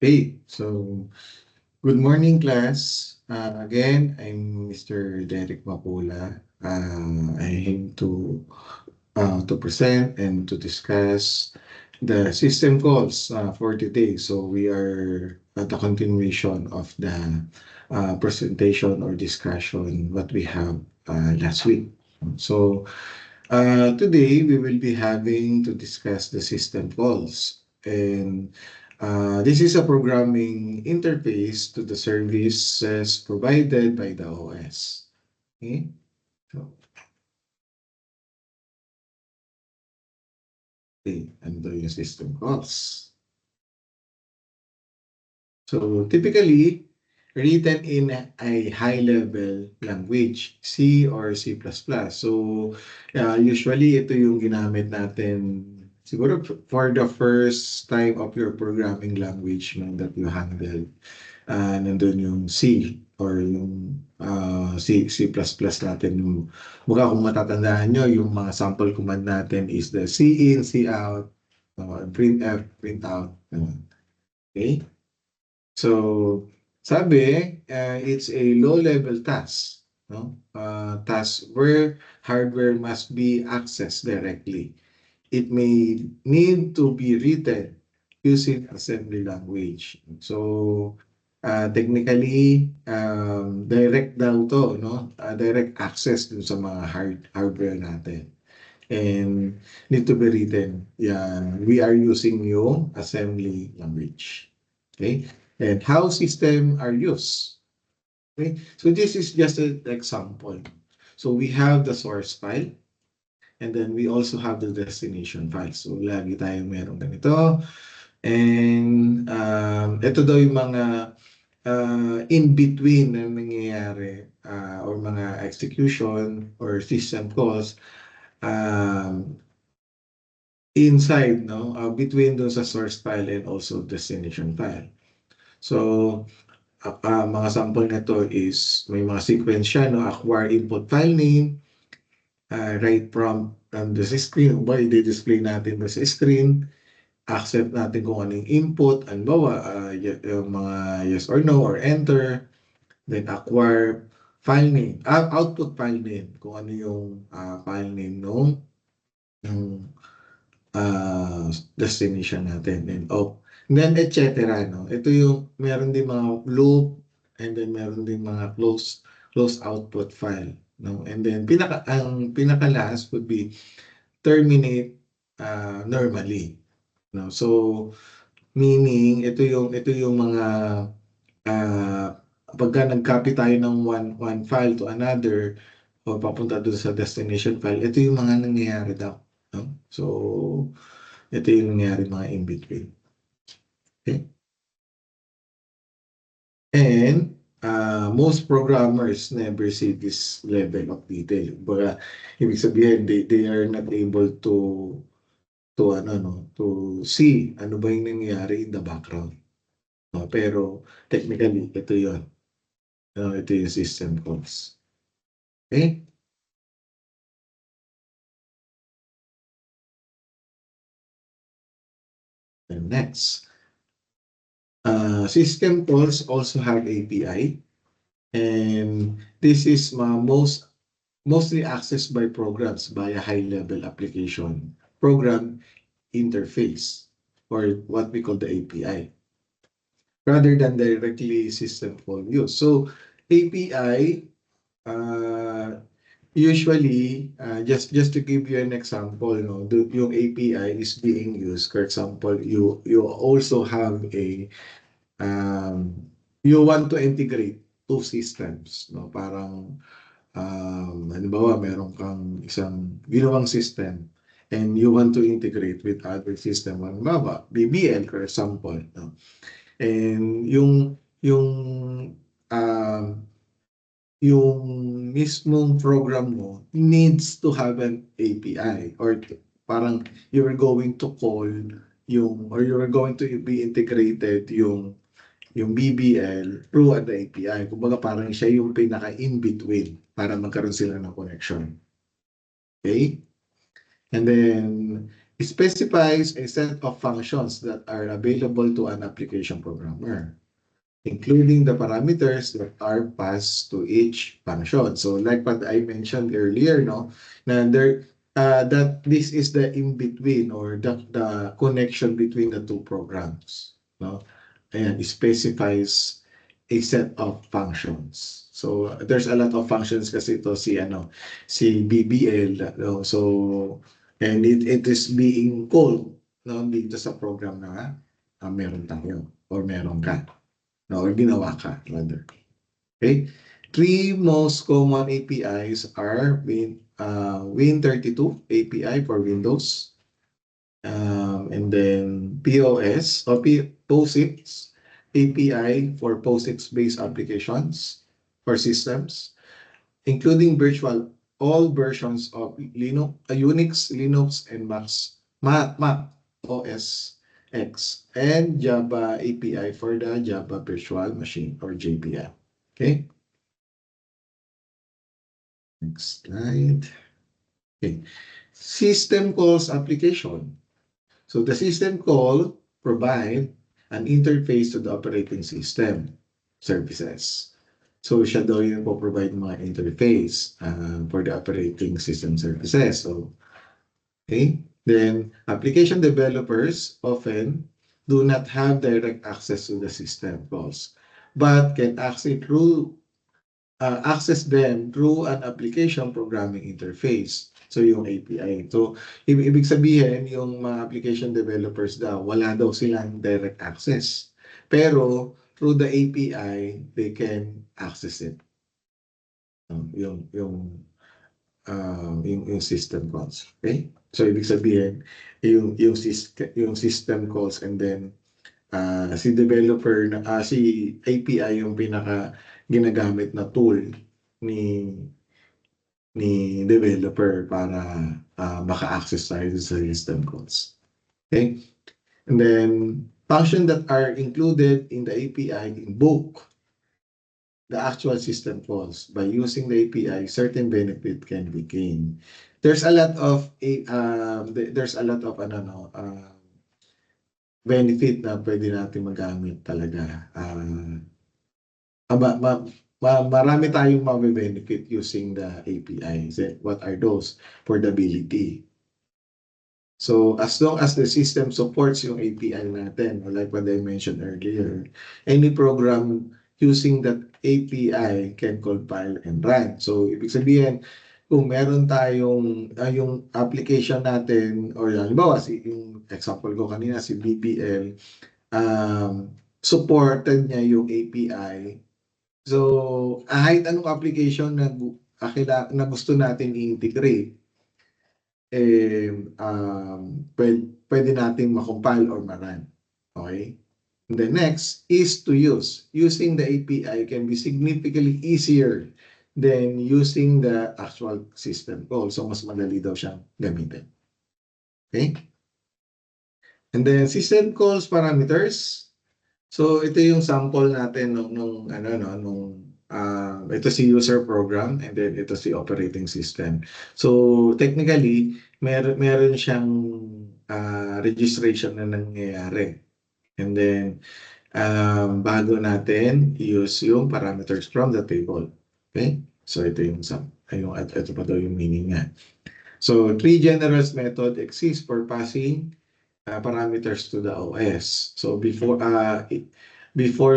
Hey, so good morning, class. Again, I'm Mr. Derek Mapula. I aim to present and to discuss the system calls for today. So we are at the continuation of the presentation or discussion what we have last week. So today, we will be having to discuss the system calls. And this is a programming interface to the services provided by the OS. Okay? So, okay, ano daw yung system calls? So, typically, written in a high-level language, C or C++. So, usually ito yung ginamit natin siguro for the first time of your programming language no, that you handle. Nandun yung C or yung C++ natin. Yung, mukha kung matatandaan nyo, yung mga sample command natin is the C in, C out, printf, print out. Okay? So, sabi, it's a low-level task, no? Task where hardware must be accessed directly. It may need to be written using assembly language. So, technically, direct daw to, no? Direct access dun sa mga hardware natin. And need to be written. Yeah, we are using yung assembly language. Okay? And how system are used. Okay? So this is just an example. So we have the source file and then we also have the destination file. So lagi tayong meron ganito. And ito daw yung mga in-between na nangyayari or mga execution or system calls um, inside, no? Between dun sa source file and also destination file. So, mga sample nito is may mga sequence siya, no? Acquire input file name, write prompt on the screen, ba i-display natin sa screen, accept natin kung anong input, halimbawa, yung mga yes or no or enter, then acquire file name, output file name, kung ano yung file name nung destination natin and then et cetera, no? Ito yung meron din mga loop and then meron din mga close output file, no? And then pinaka last would be terminate normally, no? So meaning ito yung mga uh, pagka nag-copy tayo ng one file to another o papunta doon sa destination file, ito yung mga nangyayari daw, no? So ito yung nangyari mga in between. Okay? And most programmers never see this level of detail. Baga, ibig sabihin, they are not able to see ano ba yung nangyayari in the background. No? Pero technically, ito yun. Ito yung system calls. Okay? And next. System calls also have API. And this is mostly accessed by programs via high-level application program interface or what we call the API rather than directly system call use. So API usually just to give you an example, no, yung API is being used. For example, you also have a you want to integrate two systems, no? Parang halimbawa, meron kang isang ginawang system and you want to integrate with other system. Halimbawa, BBL for example. No? And um, yung mismong program mo needs to have an API or parang you're going to call or you're going to be integrated yung BBL through an API. Kumbaga parang siya yung pinaka-in-between para magkaroon sila ng connection. Okay? And then, specifies a set of functions that are available to an application programmer, including the parameters that are passed to each function. So like what I mentioned earlier, no, na that this is the in-between or the connection between the two programs, no? And it specifies a set of functions. So there's a lot of functions kasi ito si BBL, no? So and it is being called, no, dito sa program na meron tayo or meron ka. No, or ginawa ka, rather. Okay? Three most common APIs are Win32 API for Windows, and then POSIX API for POSIX-based applications or systems, including virtual all versions of Unix, Linux, and Mac OS X, and Java API for the Java Virtual Machine or JVM. Okay. Next slide. Okay. System calls application. So the system call provide an interface to the operating system services. So siya daw yung po-provide mga interface for the operating system services. So, okay. Then, application developers often do not have direct access to the system calls, but can access them through an application programming interface. So, yung API. So, ibig sabihin, yung mga application developers daw, wala daw silang direct access. Pero, through the API, they can access it. Yung system calls. Okay? So, ibig sabihin, yung system calls, and then si developer si API yung pinaka ginagamit na tool ni ni developer para maka-access tayo sa system calls. Okay? And then functions that are included in the API invoke the actual system calls. By using the API, certain benefit can be gained. There's a lot of benefit na pwede natin magamit talaga. Marami tayong mabe-benefit using the API. What are those? Portability. So as long as the system supports yung API natin, like what I mentioned earlier, any program using that API can compile and run. So ibig sabihin, kung meron tayong yung application natin, or halimbawa yung example ko kanina si BBL, supported niya yung API. So kahit anong application na gusto natin i-integrate, pwede nating ma-compile or ma-run. Okay? And the next is to use. Using the API can be significantly easier than using the actual system call. So, mas madali daw siyang gamitin. Okay? And then, system calls parameters. So, ito yung sample natin nung ito si user program, and then ito si operating system. So, technically, meron siyang registration na nangyayari. And then, bago natin use yung parameters from the table. Okay? So, ito ito pa daw yung meaning niya. So, three general method exist for passing parameters to the OS. So, before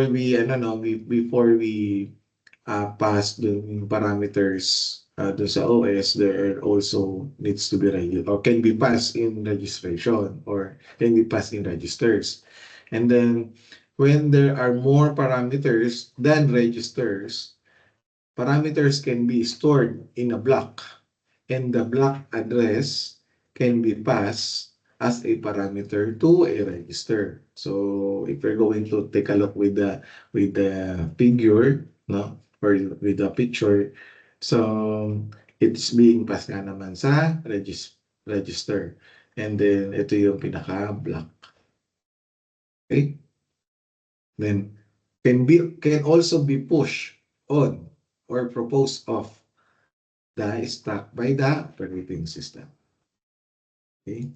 we pass the parameters dun sa OS, there also needs to be or can be passed in registration or can be passed in registers. And then when there are more parameters than registers, parameters can be stored in a block, and the block address can be passed as a parameter to a register. So if we're going to take a look with the figure, no, or with the picture, so it's being passed nga naman sa register. And then ito yung pinaka-block. Okay? Then can also be pushed on or proposed off the stack by the operating system. Okay?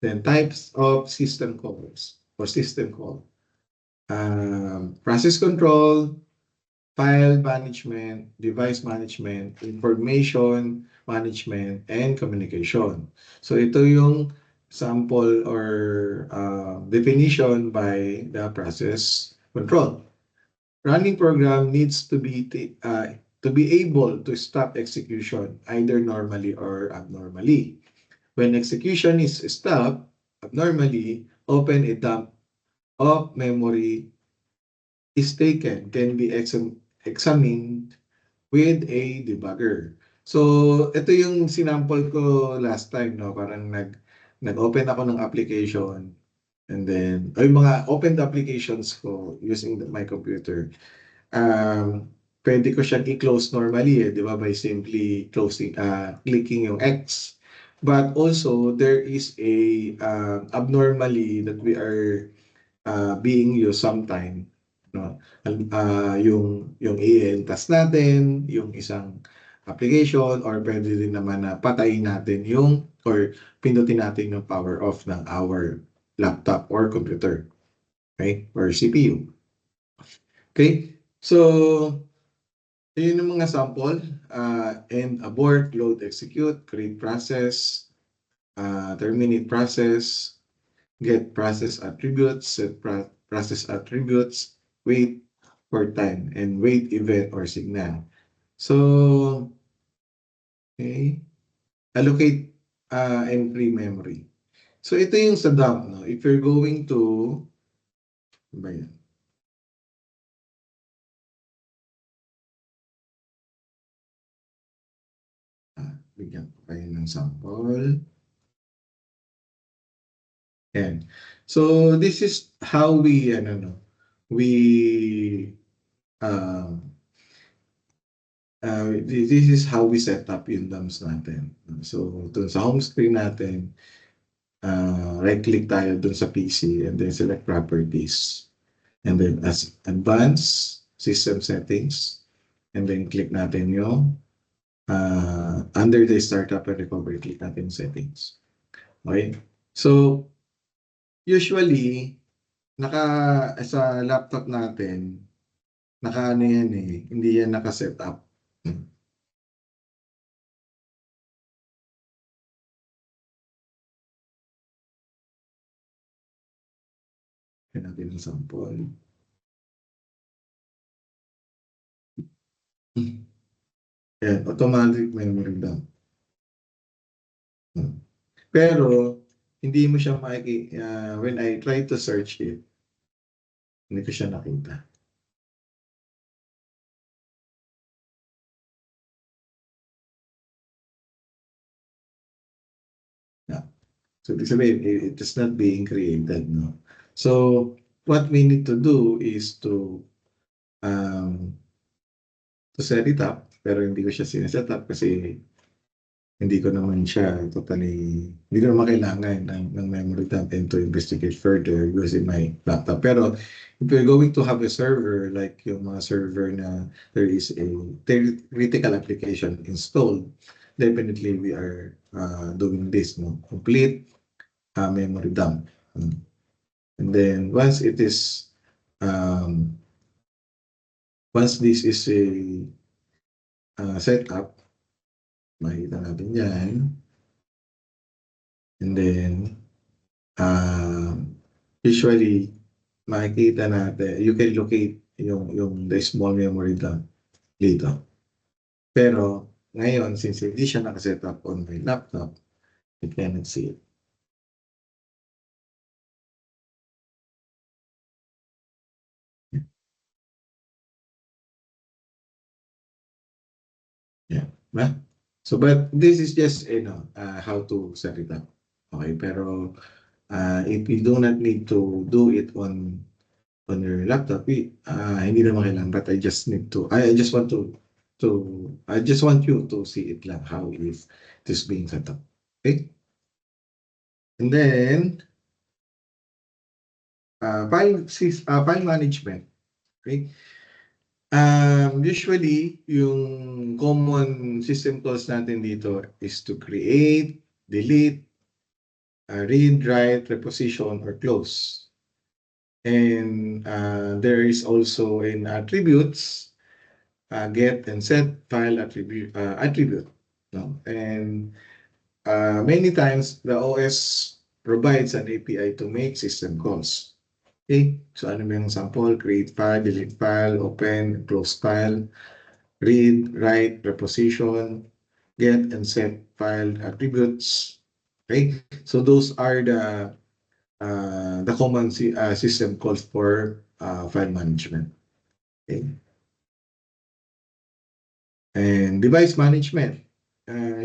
Then types of system calls or system call. Process control, file management, device management, information management, and communication. So ito yung sample or definition by the process control. Running program needs to be able to stop execution either normally or abnormally. When execution is stopped abnormally, open a dump of memory is taken, can be examined with a debugger. So, ito yung sinample ko last time, no? Parang nag-open ako ng application and then, ay mga opened applications ko using my computer. Pwede ko siyang i-close normally, di ba? By simply clicking yung X. But also, there is a abnormally that we are being used sometime, no? Yung i-entas natin, yung isang application, or pwede din naman na patayin natin yung, or pindutin natin yung power off ng our laptop or computer, okay? Or CPU. Okay? So, yun yung mga sample. End, abort, load, execute, create process, terminate process, get process attributes, set process attributes, wait for time, and wait event or signal. So, okay, allocate and free memory. So, ito yung sa dump, no? If you're going to, ano ba yan? Bigyan ko kayo ng sample. Yan. So, this is how we, we, this is how we set up yung dumps natin. So, dun sa home screen natin, right-click tayo dun sa PC and then select properties. And then as advanced system settings, and then click natin yung under the startup and recovery, click natin yung settings. Okay? So, usually, sa laptop natin, naka ano yan eh, hindi yan naka-set up. Yan natin yung sample. Yan, automatic memory dump. Pero, hindi mo siya when I try to search it, hindi ko siya nakita. Yeah. So, ibig sabihin, it is not being created, no? So, what we need to do is to set it up, pero hindi ko siya sineset up kasi hindi ko naman siya hindi ko naman kailangan ng memory dump and to investigate further using my laptop. Pero if you're going to have a server, like yung mga server na there is a critical application installed, definitely we are doing this, no? Complete memory dump. And then once it is, once this is a set up, makikita natin yan. And then, usually, makikita natin, you can locate yung the small memory dump dito. Pero, ngayon, since hindi siya nakaset up on my laptop, I cannot see it. Yeah. Ba? So, but this is just, how to set it up. Okay, pero if you do not need to do it on your laptop, hindi naman kailangan, but I just want you to see it lang how is this being set up. Okay? And then, file management. Okay? Usually, yung common system calls natin dito is to create, delete, read, write, reposition, or close. And there is also in attributes, get and set file attribute. No? And many times the OS provides an API to make system calls. Okay? So ano yung sample? Create file, delete file, open, close file, read, write, reposition, get and set file attributes. Okay? So those are the common system calls for file management. Okay? And device management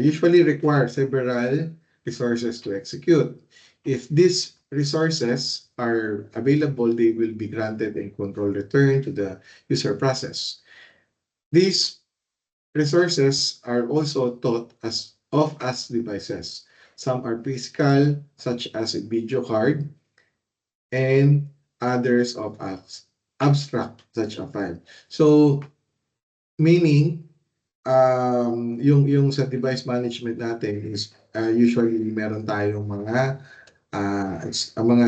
usually requires several resources to execute. If these resources are available, they will be granted and control return to the user process. These resources are also thought as devices. Some are physical, such as a video card, and others of abstract, such a file. So, meaning, yung sa device management natin is usually meron tayong mga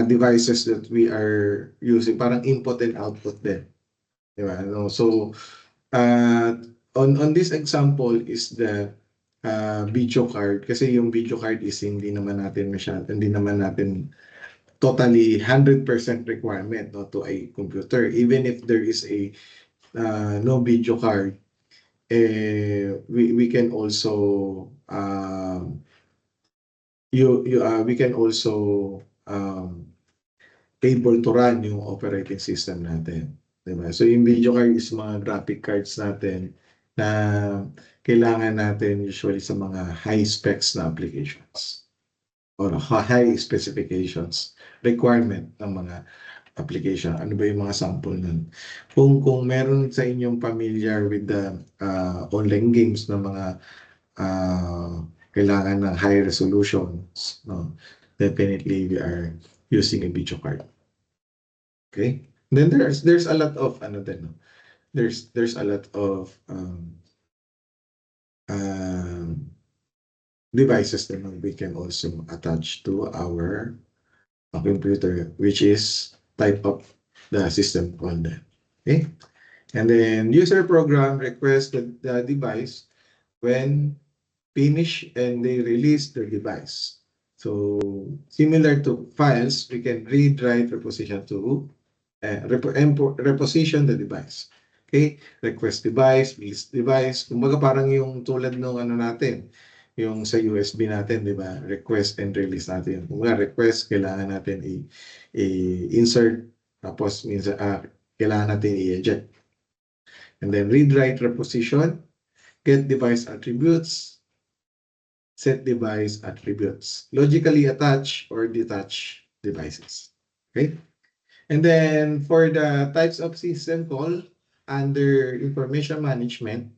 devices that we are using, parang input and output din. Di ba? No? So, on this example is the video card kasi yung video card is hindi naman natin totally 100% requirement, no, to a computer. Even if there is a no video card, we can also we can also able to run yung operating system natin. Diba? So yung video card is mga graphic cards natin na kailangan natin usually sa mga high specs na applications or high specifications requirement ng mga application. Ano ba yung mga sample nun? Kung meron sa inyong familiar with the online games na mga kailangan ng high resolutions, no? Definitely we are using a video card. Okay? Then there's a lot of ano din, no? There's a lot of devices that we can also attach to our computer, which is type of the system called that. Okay? And then user program requests the device when finish and they release the device. So similar to files, we can read, write, reposition to reposition the device. Okay? Request device, release device. Kumbaga parang yung tulad ng ano natin, yung sa USB natin, di ba? Request and release natin. Kumbaga request, kailangan natin i-insert, tapos minsan kailangan natin i-eject. And then read, write, reposition, get device attributes, set device attributes, logically attach or detach devices. Okay? And then for the types of system call under information management,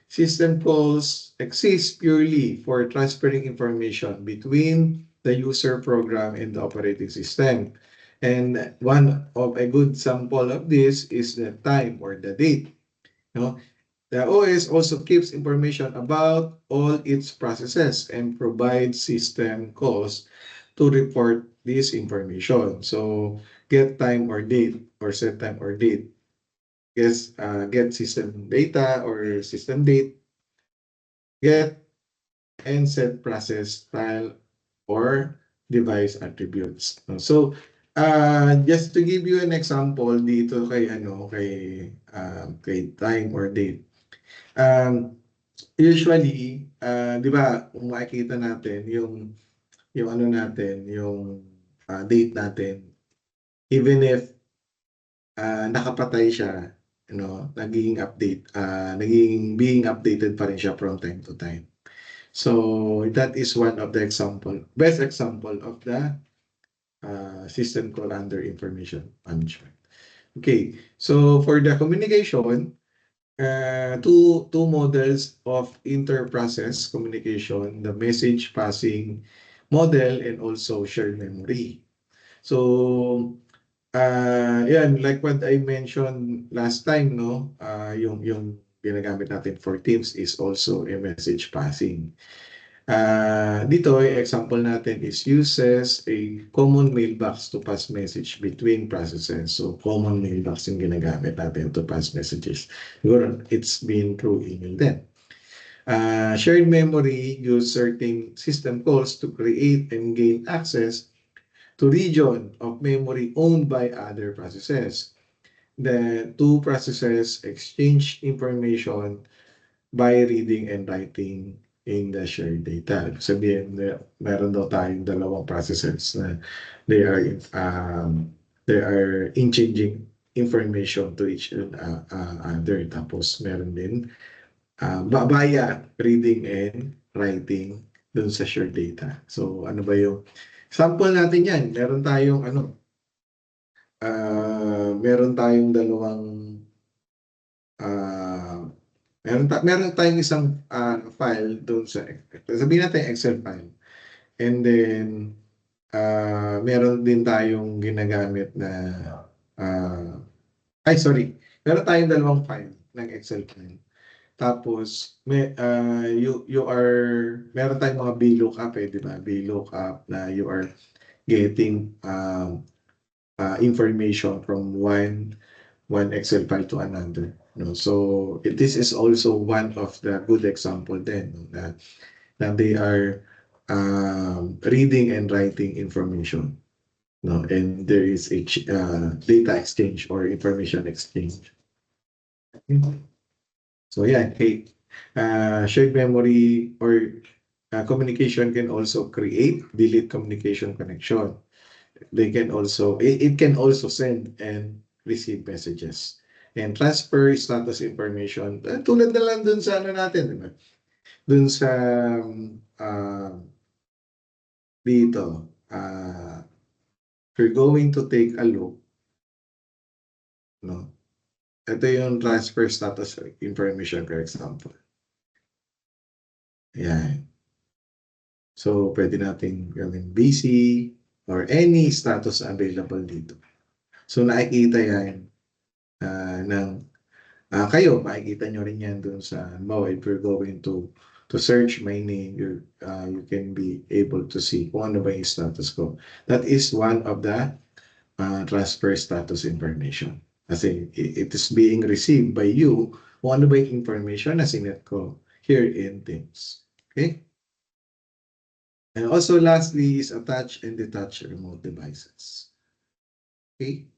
system calls exist purely for transferring information between the user program and the operating system. And one of a good sample of this is the time or the date. You know, the OS also keeps information about all its processes and provides system calls to report this information. So get time or date or set time or date. Get system data or system date. Get and set process style or device attributes. So just to give you an example dito kay time or date. Usually, 'di ba, kung makikita natin yung ano natin, yung date natin, even if nakapatay siya, you know, naging being updated pa rin siya from time to time. So that is one of the best example of the system called under information management. Okay, so for the communication, two models of inter-process communication, the message passing model and also shared memory. So, yan, like what I mentioned last time, no, yung ginagamit natin for Teams is also a message passing. Dito, yung example natin is uses a common mailbox to pass message between processes. So, common mailbox yung ginagamit natin to pass messages. Siguro, it's been through email then. Shared memory use certain system calls to create and gain access to region of memory owned by other processes. The two processes exchange information by reading and writing in the shared data. Ibig sabihin, meron daw tayong dalawang processes na they are they are exchanging information to each other. Tapos meron din via reading and writing dun sa shared data. So ano ba yung sample natin yan? Meron tayong dalawang ah meron tayong isang file doon sa sabihin natin Excel file. And then meron din tayong ginagamit na sorry. Meron tayong dalawang file ng Excel file. Tapos meron tayong mga VLOOKUP di ba? VLOOKUP na you are getting information from one Excel file to another. No? So this is also one of the good example then that they are reading and writing information. No? And there is a data exchange or information exchange. So yeah, hey, shared memory or communication can also create, delete communication connection. It can also send and receive messages and transfer status information. Tulad na lang dun sa ano natin, di ba? Dun sa dito, we're going to take a look, no? Ito yung transfer status information, for example. Ayan. So, pwede natin gawin busy or any status available dito. So, nakikita yan kayo, makikita nyo rin yan dun sa if you're going to search my name, you can be able to see kung ano ba yung status ko. That is one of the transfer status information. Kasi it is being received by you kung ano ba yung information na sinet ko here in Teams. Okay? And also lastly is attach and detach remote devices. Okay?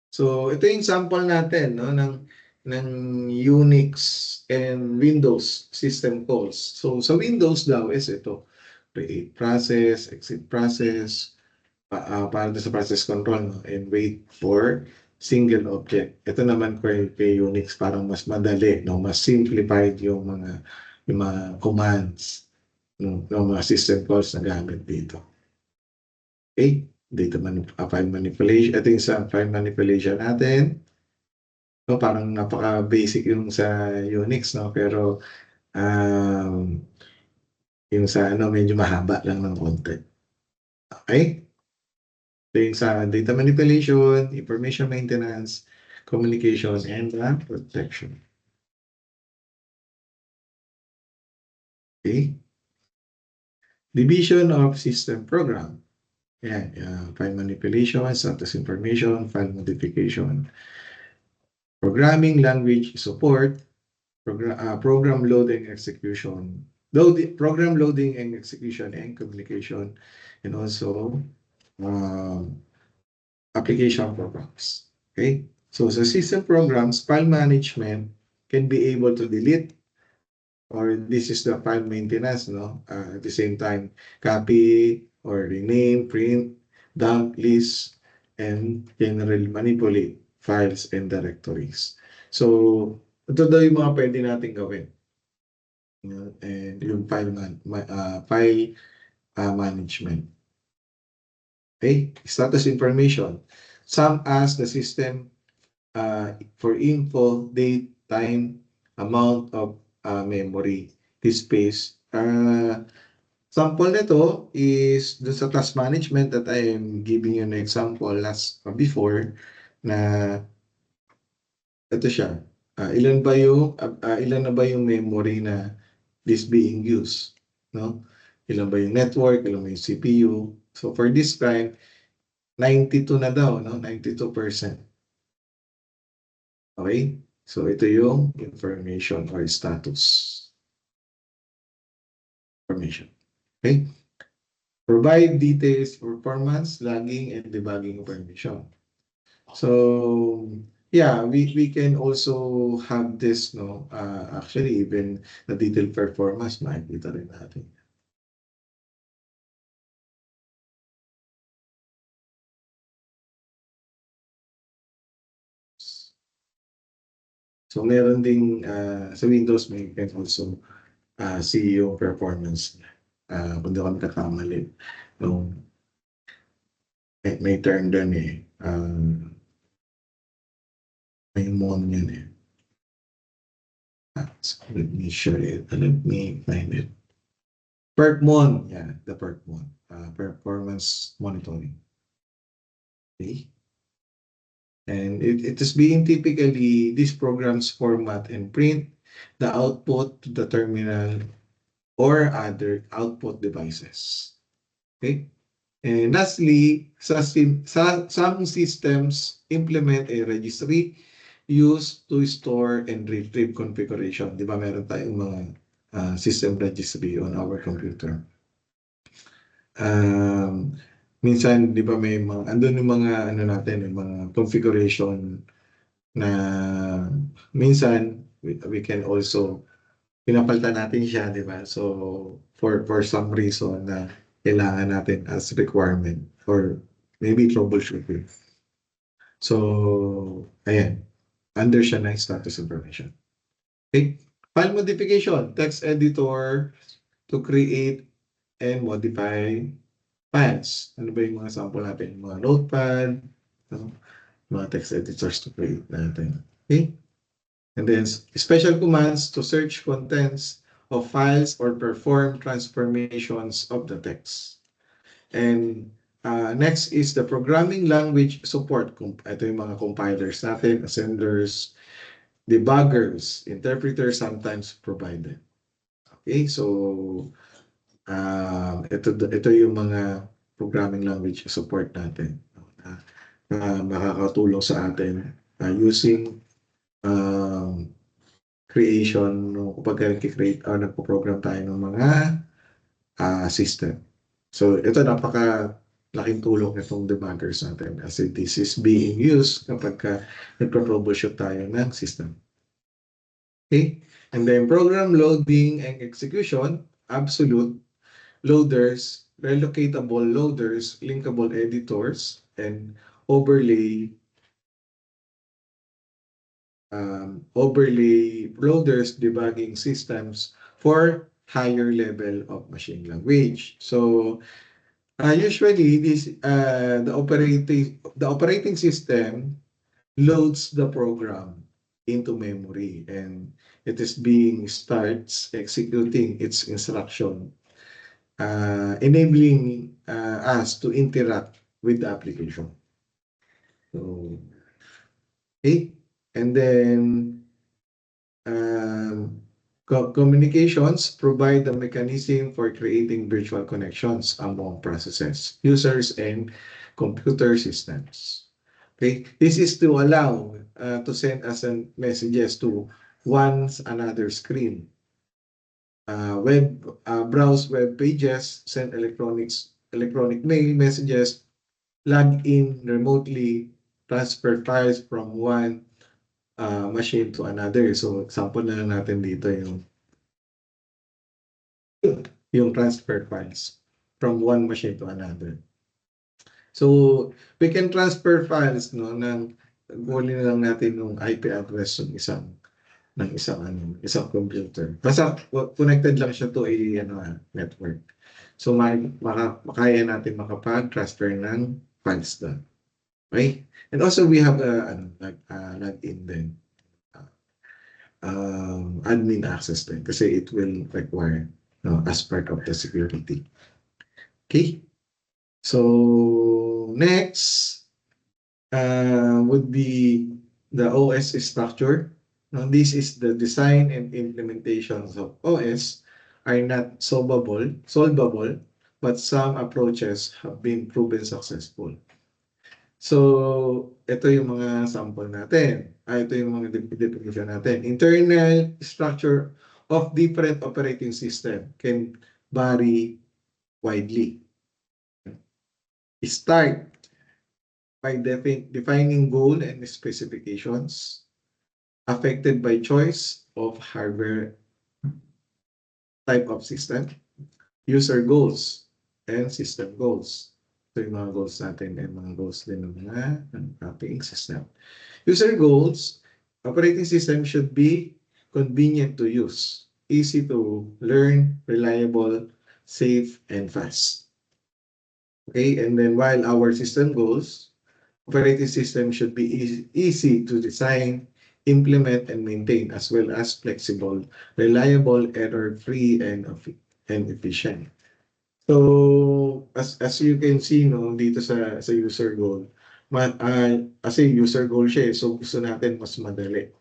So ito yung sample natin no ng Unix and Windows system calls. So sa Windows daw is ito, create process, exit process, para sa process control no? And wait for single object. Ito naman kay Unix parang mas madali, no? Mas simplified yung mga commands ng mga system calls na gamit dito. Okay? File manipulation. Ito yung sa file manipulation natin. No, parang napaka-basic yung sa Unix, no? Pero yung sa medyo mahaba lang ng konti. Okay? Ito yung sa data manipulation, information maintenance, communication, and protection. Okay? Division of system program. Ayan, file manipulation, status information, file modification. Programming language support, program loading execution, program loading and execution and communication, and also application programs. Okay? So sa system programs, file management can be able to delete, or this is the file maintenance, no? At the same time, copy or rename, print, dump, list, and generally manipulate files and directories. So, ito daw yung mga pwede natin gawin. And yung file management. Okay? Status information. Sum as the system for info, date, time, amount of memory, space. Sample nito is dun sa task management that I am giving you an example before na ito siya. Ilan na ba yung memory na this being used? no? Ilan ba yung network, ilan ba yung CPU. So for this kind, 92 na daw, no? 92%. Okay? So ito yung information or status information. Okay? Provide details, performance, logging, and debugging information. So yeah, we can also have this, no? Actually, even the detailed performance, makikita rin natin. So meron ding sa Windows, may can also see yung performance niya. Kung di ako nagkakamali, no? May term doon eh. May mon yun eh. So let me share it. Let me find it. PerkMon. Yeah, the PerkMon. Performance monitoring. Okay. And it is being typically, these programs format and print the output to the terminal or other output devices. Okay? And lastly, some systems implement a registry used to store and retrieve configuration. Di ba meron tayong mga system registry on our computer. Minsan, di ba may mga, andun yung mga, ano natin, yung mga configuration na minsan, we can also, pinapalitan natin siya, di ba? So, for some reason na kailangan natin as requirement or maybe troubleshooting. So, ayan. Under siya na status information. Okay? File modification, text editor to create and modify files. Ano ba yung mga sample natin? Mga notepad, no? Mga text editors to create natin. Okay? And then special commands to search contents of files or perform transformations of the text. And next is the programming language support. Ito yung mga compilers natin, assemblers, debuggers, interpreters sometimes provided. Okay, so ito yung mga programming language support natin na makakatulong sa atin using creation, no, kapag nag-create or nagpo-program tayo ng mga system. So ito laking tulong nitong debuggers natin as this is being used kapag nagpo-troubleshoot tayo ng system. Okay? And then program loading and execution, absolute loaders, relocatable loaders, linkable editors, and overlay loaders, debugging systems for higher level of machine language. So usually the operating system loads the program into memory and it is starts executing its instruction, enabling us to interact with the application. So, okay, and then communications provide the mechanism for creating virtual connections among processes, users, and computer systems. Okay, this is to allow to send us messages to another screen. Browse web pages, send electronic mail messages, log in remotely, transfer files from one machine to another. So example na lang natin dito yung transfer files from one machine to another. So we can transfer files, no, kunin na lang natin yung IP address ng isang computer. Basta connected lang siya to a network. So makaya natin makapag-transfer ng files doon. Okay? And also we have login din. Admin access din kasi it will require as part of the security. Okay? So next would be the OS structure. Now, this is the design and implementations of OS are not solvable, but some approaches have been proven successful. So, ito yung mga sample natin. Ito yung mga definition natin. Internal structure of different operating system can vary widely. Start by defining goal and specifications affected by choice of hardware type of system, user goals, and system goals. Ito yung mga goals natin and mga goals din ng mga operating system. User goals, operating system should be convenient to use, easy to learn, reliable, safe, and fast. Okay, and then while our system goals, operating system should be easy to design, implement, and maintain, as well as flexible, reliable, error-free, and efficient. So, as you can see, no, dito sa user goal, kasi user goal siya, so gusto natin mas madali.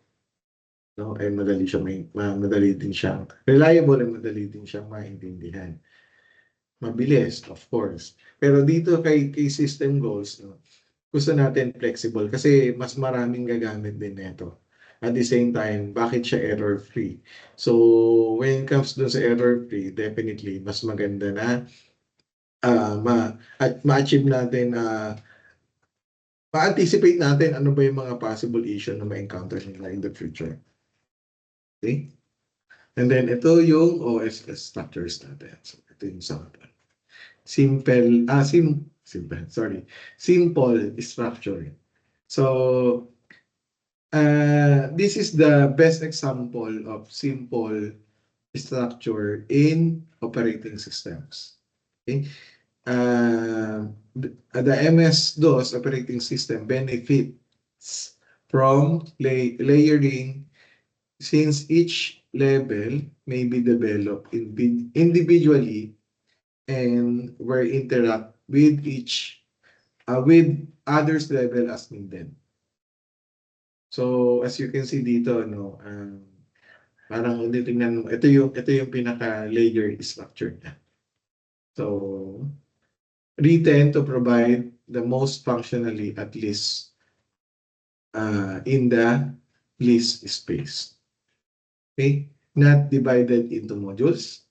No? Ay madali siya, madali din siyang reliable, and madali din siyang maintindihan. Mabilis, of course. Pero dito kay system goals, no, gusto natin flexible kasi mas maraming gagamit din nito. At the same time, bakit siya error-free? So, when it comes dun sa error-free, definitely, mas maganda na ma-achieve natin, ma-anticipate natin ano ba yung mga possible issue na ma-encounter nila in the future. Okay? And then, ito yung OSS structures natin. So, ito yung sample. Simple structure. So, this is the best example of simple structure in operating systems. Okay? The MS-DOS operating system benefits from layering, since each level may be developed individually and where interact with with others level as needed. So as you can see dito, no, parang tingnan mo, ito yung pinaka-layer structure niya. So written to provide the most functionally, at least in the least space. Okay, not divided into modules.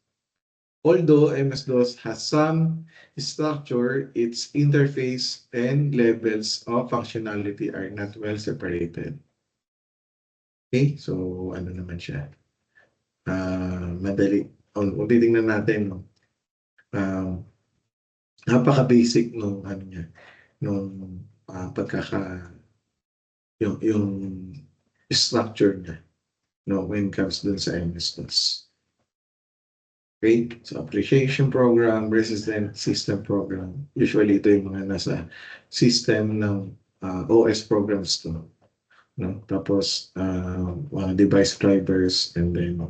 Although MS-DOS has some structure, its interface and levels of functionality are not well separated. Okay, so ano naman siya? Madali. Titingnan natin, no? Napaka-basic nung ano niya, nung yung structure niya, no, when it comes dun sa MS-DOS. Okay, so appreciation program, resistant system program. Usually ito yung mga nasa system ng OS programs to, no? Tapos mga device drivers, and then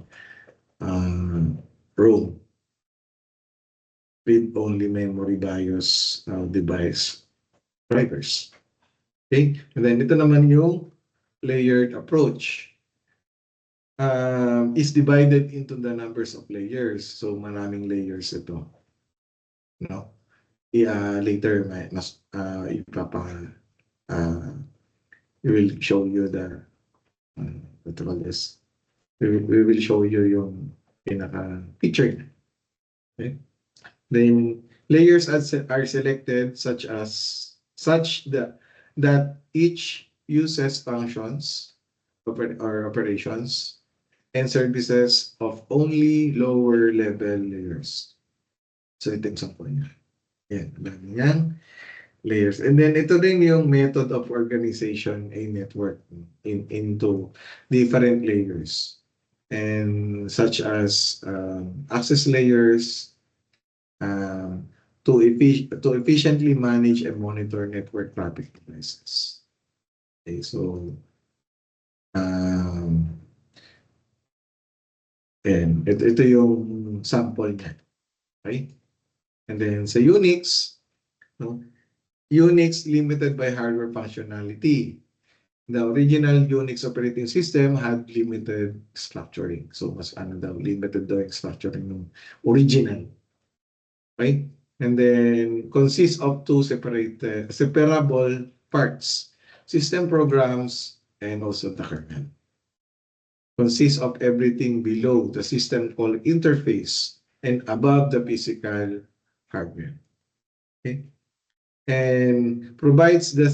ROM, read-only memory BIOS device drivers. Okay, and then ito naman yung layered approach. Is divided into the numbers of layers. So maraming layers ito. No? Later, we will show you the what call this. We will show you yung pinaka-picture. Okay? Then layers are selected such that each uses functions or operations and services of only lower level layers. So ito yung sample niya. Yan, dami niyang layers. And then ito din yung method of organization a network into different layers, and such as access layers, to efficiently manage and monitor network traffic devices. Okay, so and ito yung sample niya. Okay? And then sa Unix, no? Unix limited by hardware functionality. the original Unix operating system had limited structuring. So, mas limited daw yung structuring ng original. Okay? And then, consists of two separable parts, system programs, and also the kernel. Consists of everything below the system called interface and above the physical hardware. Okay? And provides the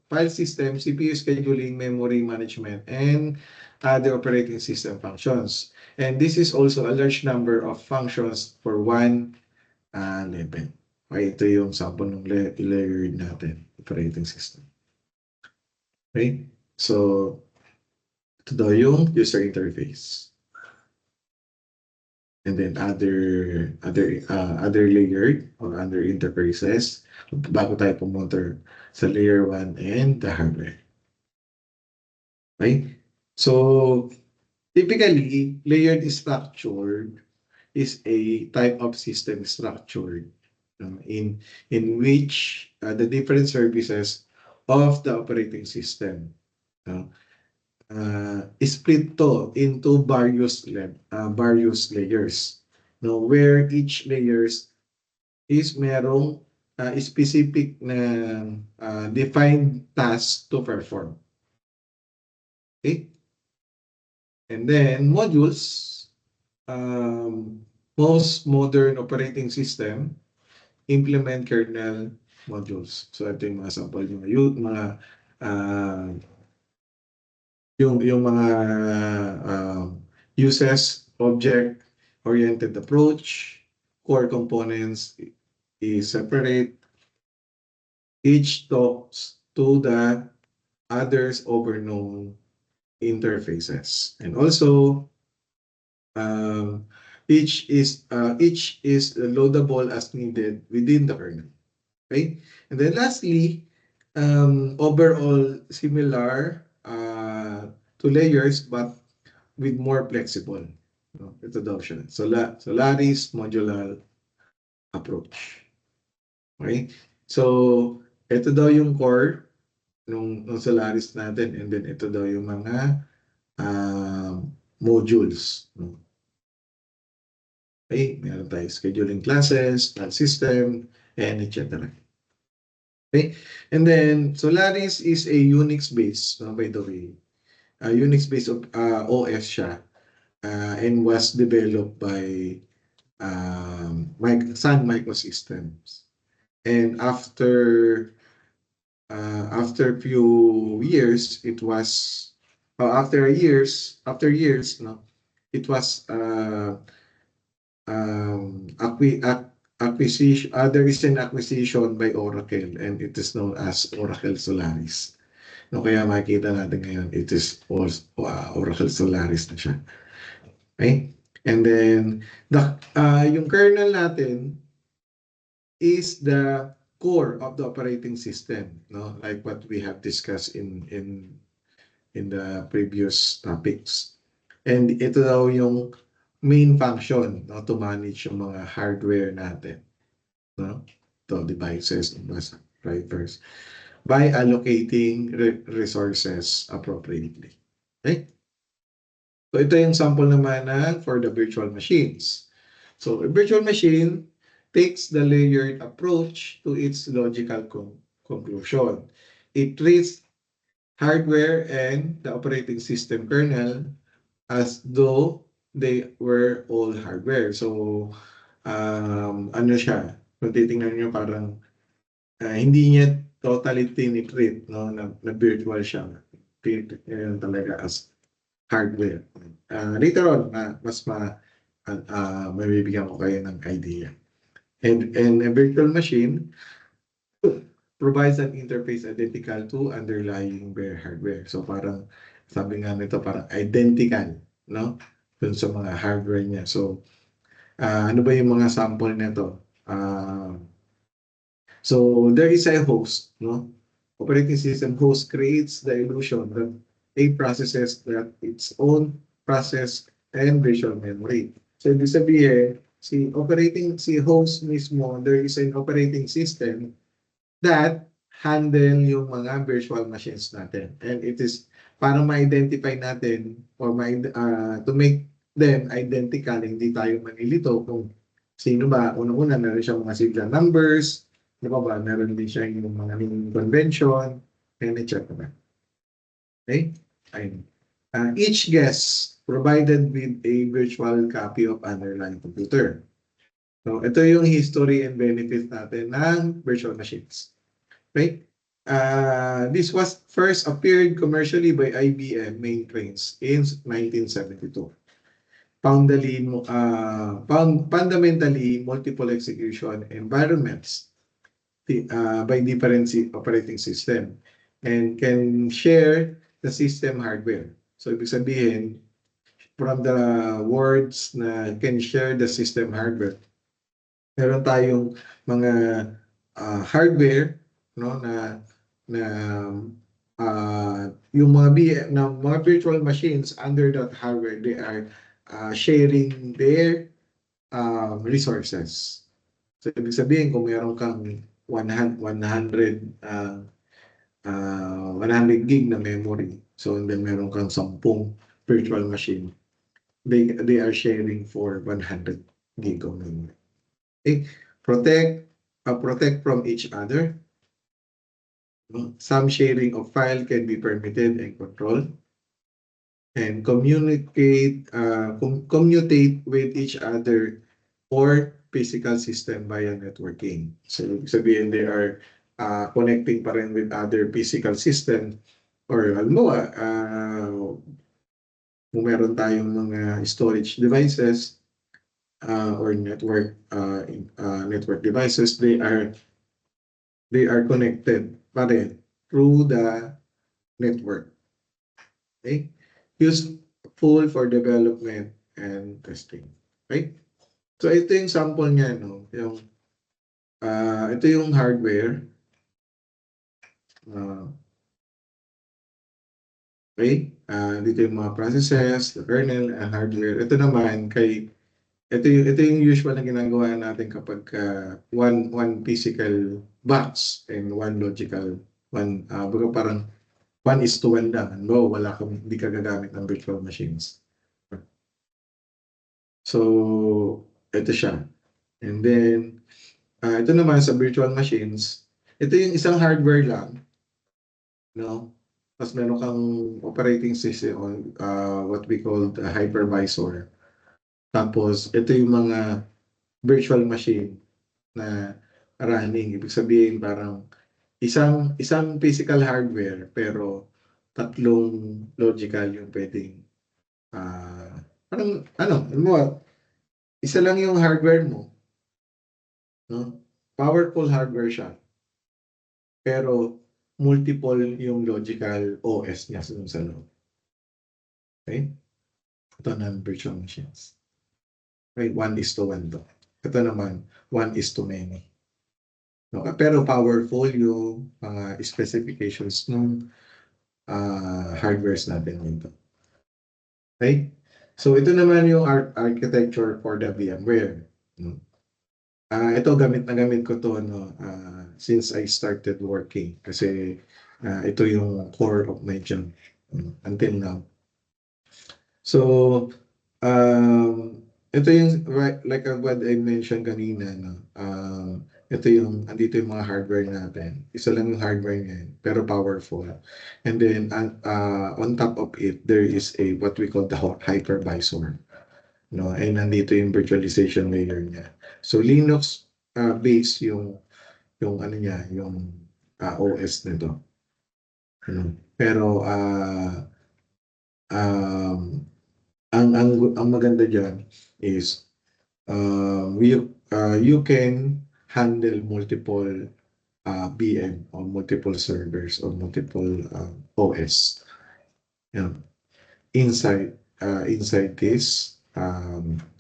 file system, CPU scheduling, memory management, and other operating system functions. And this is also a large number of functions for one level. Okay, ito yung sample ng layered natin, operating system. Okay, so ito daw yung user interface. And then other layered or other interfaces bago tayo pumunta sa layer 1 and the hardware. Okay? So, typically, layered structure is a type of system structure in which the different services of the operating system split to into various layers. No, where each layers is merong specific na defined task to perform. Okay? And then modules, most modern operating system implement kernel modules. So ito yung mga sample yung mga yung mga uses object oriented approach, core components is separate, each talks to the others over known interfaces, and also each is loadable as needed within the kernel. Okay, and then lastly, overall similar to layers but with more flexible adoption. Solaris modular approach. Okay? So, ito daw yung core nung Solaris natin, and then ito daw yung mga modules. Okay? Meron tayo scheduling classes, file system, and etc. Okay? And then, Solaris is a Unix-based, by the way. Unix-based OS siya, and was developed by Sun Microsystems. And after few years, it was after years, no, it was acquisition. There is an acquisition by Oracle, and it is known as Oracle Solaris. No, kaya makikita natin ngayon, it is Oracle Solaris na siya. Okay? And then, yung kernel natin is the core of the operating system, no? Like what we have discussed in the previous topics. And ito daw yung main function, no, to manage yung mga hardware natin, no? To devices, drivers, by allocating resources appropriately. Okay? So ito yung sample naman for the virtual machines. So a virtual machine takes the layered approach to its logical conclusion. It treats hardware and the operating system kernel as though they were all hardware. So, ano siya, kung titingnan nyo parang hindi niya totally tinitreat, no, na virtual siya. Talaga as hardware. Later on, mas mabibigyan ko kayo ng idea. And a virtual machine provides an interface identical to underlying bare hardware. So parang, sabi nga nito, parang identical, no? Dun sa mga hardware niya. So, ano ba yung mga sample nito? So, there is a host, no? Operating system host creates the illusion that a processes that its own process and virtual memory. So, ibig sabihin, si host mismo, there is an operating system that handle yung mga virtual machines natin. And it is para ma-identify natin or to make them identical, hindi tayo manilito kung sino ba. Unang-una, meron siyang mga signal numbers, di ba? Meron din siya yung mga naming convention, and check na. Okay? Ayun. Each guest provided with a virtual copy of underlying computer. So, ito yung history and benefit natin ng virtual machines. Okay? This was first appeared commercially by IBM mainframes in 1972. Fundamentally multiple execution environments by different operating system and can share the system hardware. So, ibig sabihin, from the words na can share the system hardware, meron tayong mga hardware, no, na yung mga virtual machines under that hardware, they are sharing their resources. So, ibig sabihin, kung meron kang 100 gig na memory, so and then meron kang 10 virtual machine, they are sharing for 100 gig of memory. Okay? Protect from each other. Some sharing of file can be permitted and controlled, and communicate with each other or physical system via networking. So, sabihin they are connecting pa rin with other physical system, or alam mo kung meron tayong mga storage devices or network devices, they are connected pa rin through the network. Okay? Useful for development and testing. Okay? So, ito yung sample niya, no? Ito yung hardware. Okay? Dito yung mga processes, the kernel, and hardware. Ito naman, ito yung usual na ginagawa natin kapag one physical box and one logical, parang 1:1 lang. No, hindi ka gagamit ng virtual machines. So, ito siya. And then, ito naman sa virtual machines, ito yung isang hardware lang, no? Tapos meron kang operating system on what we call the hypervisor. Tapos, ito yung mga virtual machine na running. Ibig sabihin, parang isang physical hardware, pero tatlong logical yung pwedeng parang isa lang yung hardware mo, no? Powerful hardware siya, pero multiple yung logical OS niya sa loob. Okay? Ito na virtual machines. Okay, 1:1 to. Ito naman, 1:many. No? Pero powerful yung mga specifications ng hardwares natin dito. Okay? So, ito naman yung architecture for the VMware. Ito, gamit ko to since I started working. Kasi ito yung core of my job until now. So, ito yung, like what I mentioned kanina, ito yung, andito yung mga hardware natin. Isa lang yung hardware niya, pero powerful. And then, on top of it, there is what we call the hypervisor. No? And nandito yung virtualization layer niya. So, Linux based yung ano niya, yung OS nito. Pero, ang maganda dyan is you can handle multiple VM or multiple servers or multiple OS inside this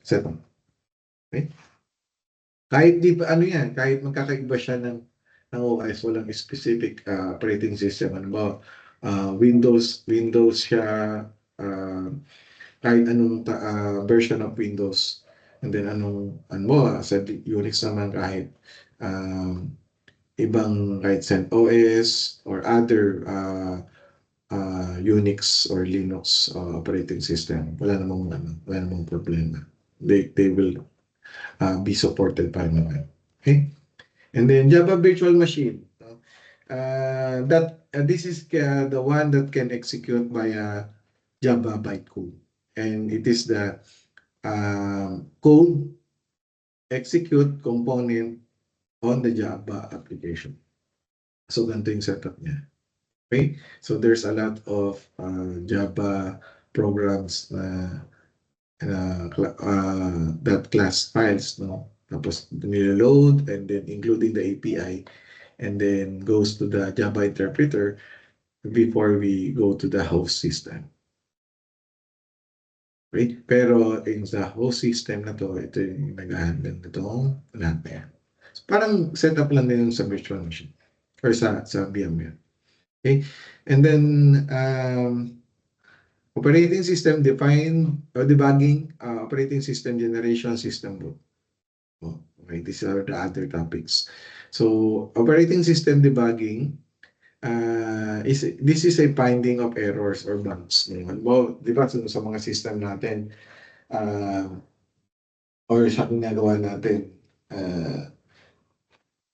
setup. Okay? Kahit kahit magkakaiba siya ng OS, walang specific operating system. Ano ba? Windows siya, kahit anong version of Windows, and then sa Unix naman kahit ibang kahit CentOS or other Unix or Linux operating system, wala namang problema. They will be supported pa rin naman. Okay? And then Java Virtual Machine. No? This is the one that can execute via Java bytecode. And it is the code execute component on the Java application. So, ganito yung setup niya. Okay? So, there's a lot of Java programs that class files, no? Tapos, nilo-load and then including the API and then goes to the Java interpreter before we go to the host system. Okay? Pero sa host system na to, ito yung nag-handle nitong lahat na yan. So, parang setup lang din yung sa virtual machine or sa VMware. Okay? And then, operating system defined or debugging, operating system generation, system boot. Okay, these are the other topics. So, operating system debugging, this is a finding of errors or bugs. Well, di ba sa mga system natin, or sa ginagawa natin,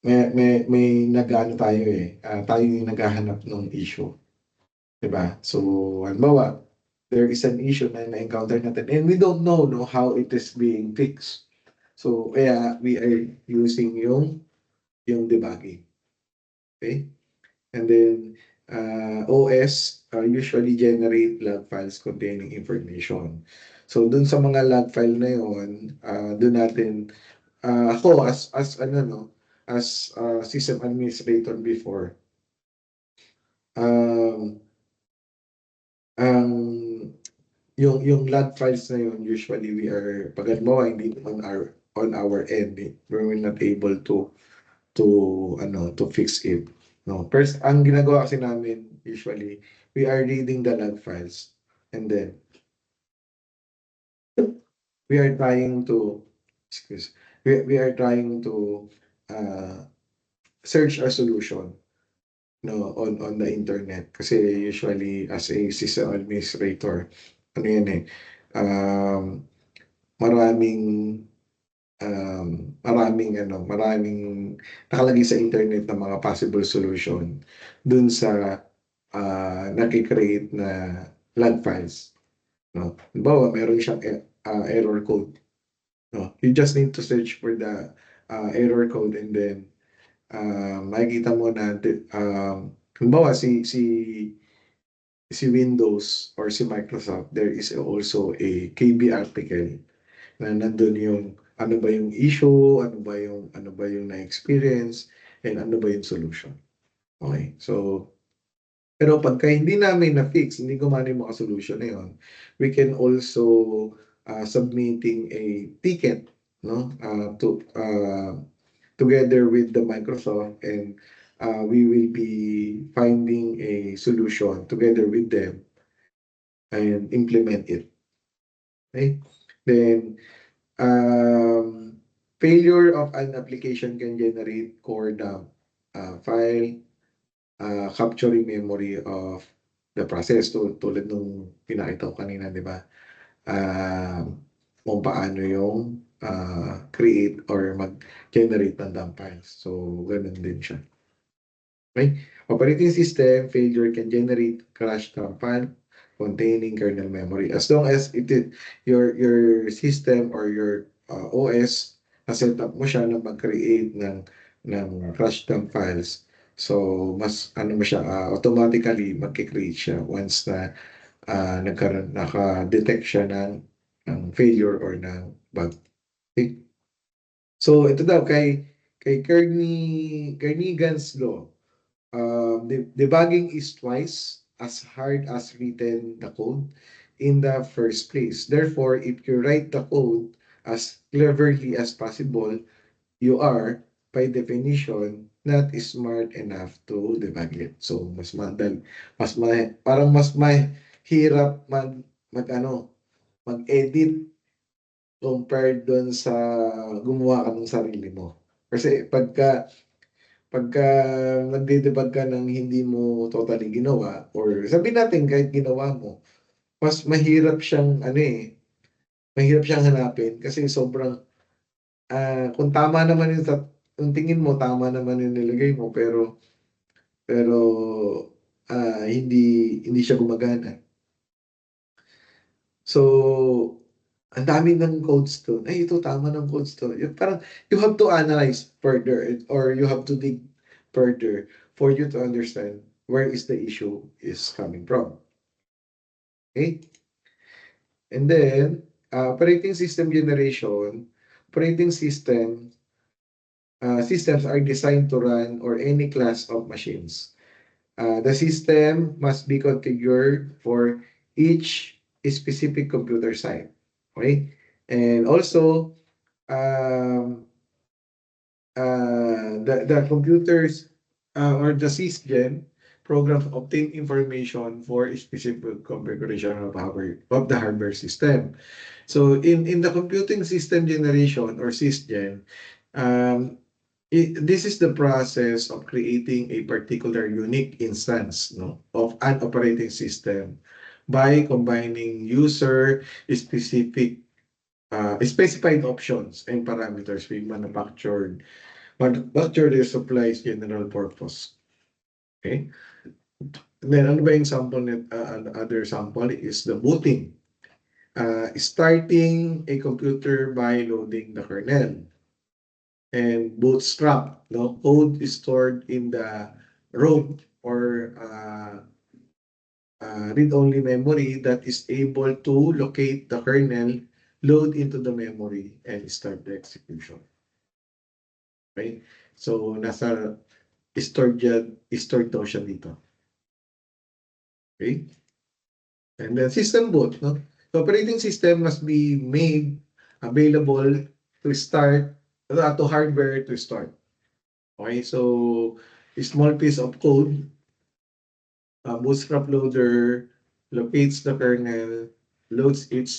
may nag-ano tayo tayo yung naghahanap ng issue. Diba? So, halimbawa, there is an issue na na-encounter natin and we don't know how it is being fixed. So, kaya we are using yung debugging. Okay? And then, OS usually generate log files containing information. So, dun sa mga log file na yun, dun natin, ako as system administrator before, ang yung log files na yun, usually we are, pag halimbawa, hindi on our end, we were not able to fix it. No, first, ang ginagawa kasi namin, usually, we are reading the log files and then we are trying to, we are trying to search a solution on the internet. Kasi usually, as a system administrator, maraming nakalagay sa internet na mga possible solution dun sa naki-create na log files. No? Halimbawa, meron siyang error code. No? You just need to search for the error code and then makikita mo na halimbawa si Windows or si Microsoft, there is also a KB article na nandun yung ano ba yung issue, ano ba yung na-experience, and ano ba yung solution. Okay, so, pero pagka hindi namin na-fix, hindi gumana yung mga solution na yun, we can also submitting a ticket, no, together with the Microsoft, and we will be finding a solution together with them and implement it. Okay? Then, failure of an application can generate core dump file, capturing memory of the process. Tulad nung pinakita ko kanina, di ba? Kung paano yung create or mag-generate ng dump files. So, ganun din siya. Okay? Operating system failure can generate crash dump file containing kernel memory. As long as your system or your OS na-set up mo siya na mag-create ng crash dump files. So, mas mo siya, automatically magki-create siya once na naka-detect siya ng failure or ng bug. Okay? So, ito daw kay Kernighan's law. Debugging is twice as hard as written the code in the first place. Therefore, if you write the code as cleverly as possible, you are, by definition, not smart enough to debug it. So, parang mas mahirap mag-edit compared doon sa gumawa ka ng sarili mo. Kasi pagka Pagka nagde-debug ka ng hindi mo totally ginawa or sabihin natin kahit ginawa mo, mas mahirap siyang ano, mahirap siyang hanapin kasi sobrang, kung tama naman yung tingin mo tama naman yung nilagay mo pero, hindi siya gumagana. So, ang dami ng codes dun, "Ay ito tama ng codes 'to." Yung parang you have to analyze further or you have to dig further for you to understand where is the issue is coming from, okay? And then, operating system generation, operating systems are designed to run or any class of machines. The system must be configured for each specific computer site, okay? And also, um, the computers or the sysgen programs obtain information for a specific configuration of the hardware system. So in the computing system generation or sysgen, um, this is the process of creating a particular unique instance, no, of an operating system by combining user specified options and parameters with manufactured supplies general purpose. Okay? And then ano ba yung example other example is the booting. Starting a computer by loading the kernel. And bootstrap, no, code is stored in the ROM or read-only memory that is able to locate the kernel, load into the memory, and start the execution. Okay? So, stored daw siya dito. Okay? And then system boot, no? The operating system must be made available to start, to hardware to start. Okay? So, a small piece of code, bootstrap loader locates the kernel, loads it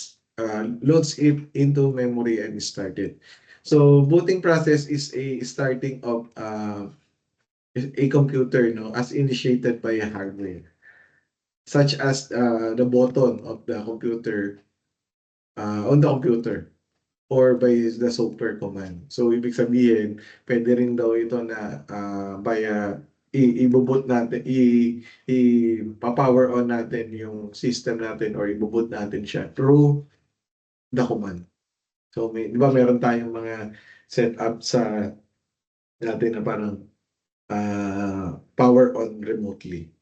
into memory and start it. So, booting process is a starting of a computer, no, as initiated by a hardware, such as the button of the computer on the computer or by the software command. So, ibig sabihin, pwede rin daw ito na via ibo-boot natin, ipa-power on natin yung system natin or ibo-boot natin siya through the command. So, di ba meron tayong mga setup sa natin na parang power on remotely.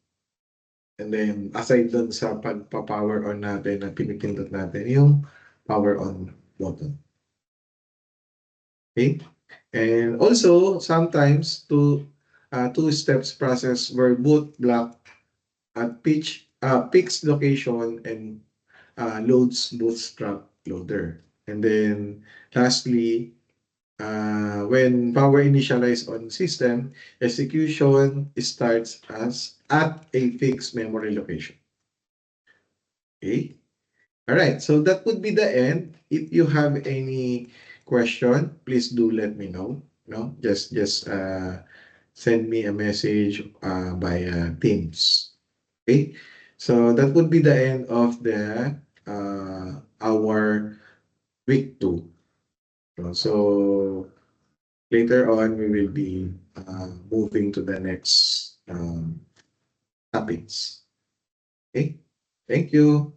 And then, aside dun sa pagpa-power on natin na pinipindot natin, yung power on button. Okay? And also, sometimes two steps process where boot block at fixed location and loads bootstrap loader. And then, lastly, when power initialized on system, execution starts at a fixed memory location. Okay? All right, so that would be the end. If you have any question, please do let me know. No, just send me a message via Teams. Okay, so that would be the end of the our week 2. So later on, we will be moving to the next topics. Okay, thank you.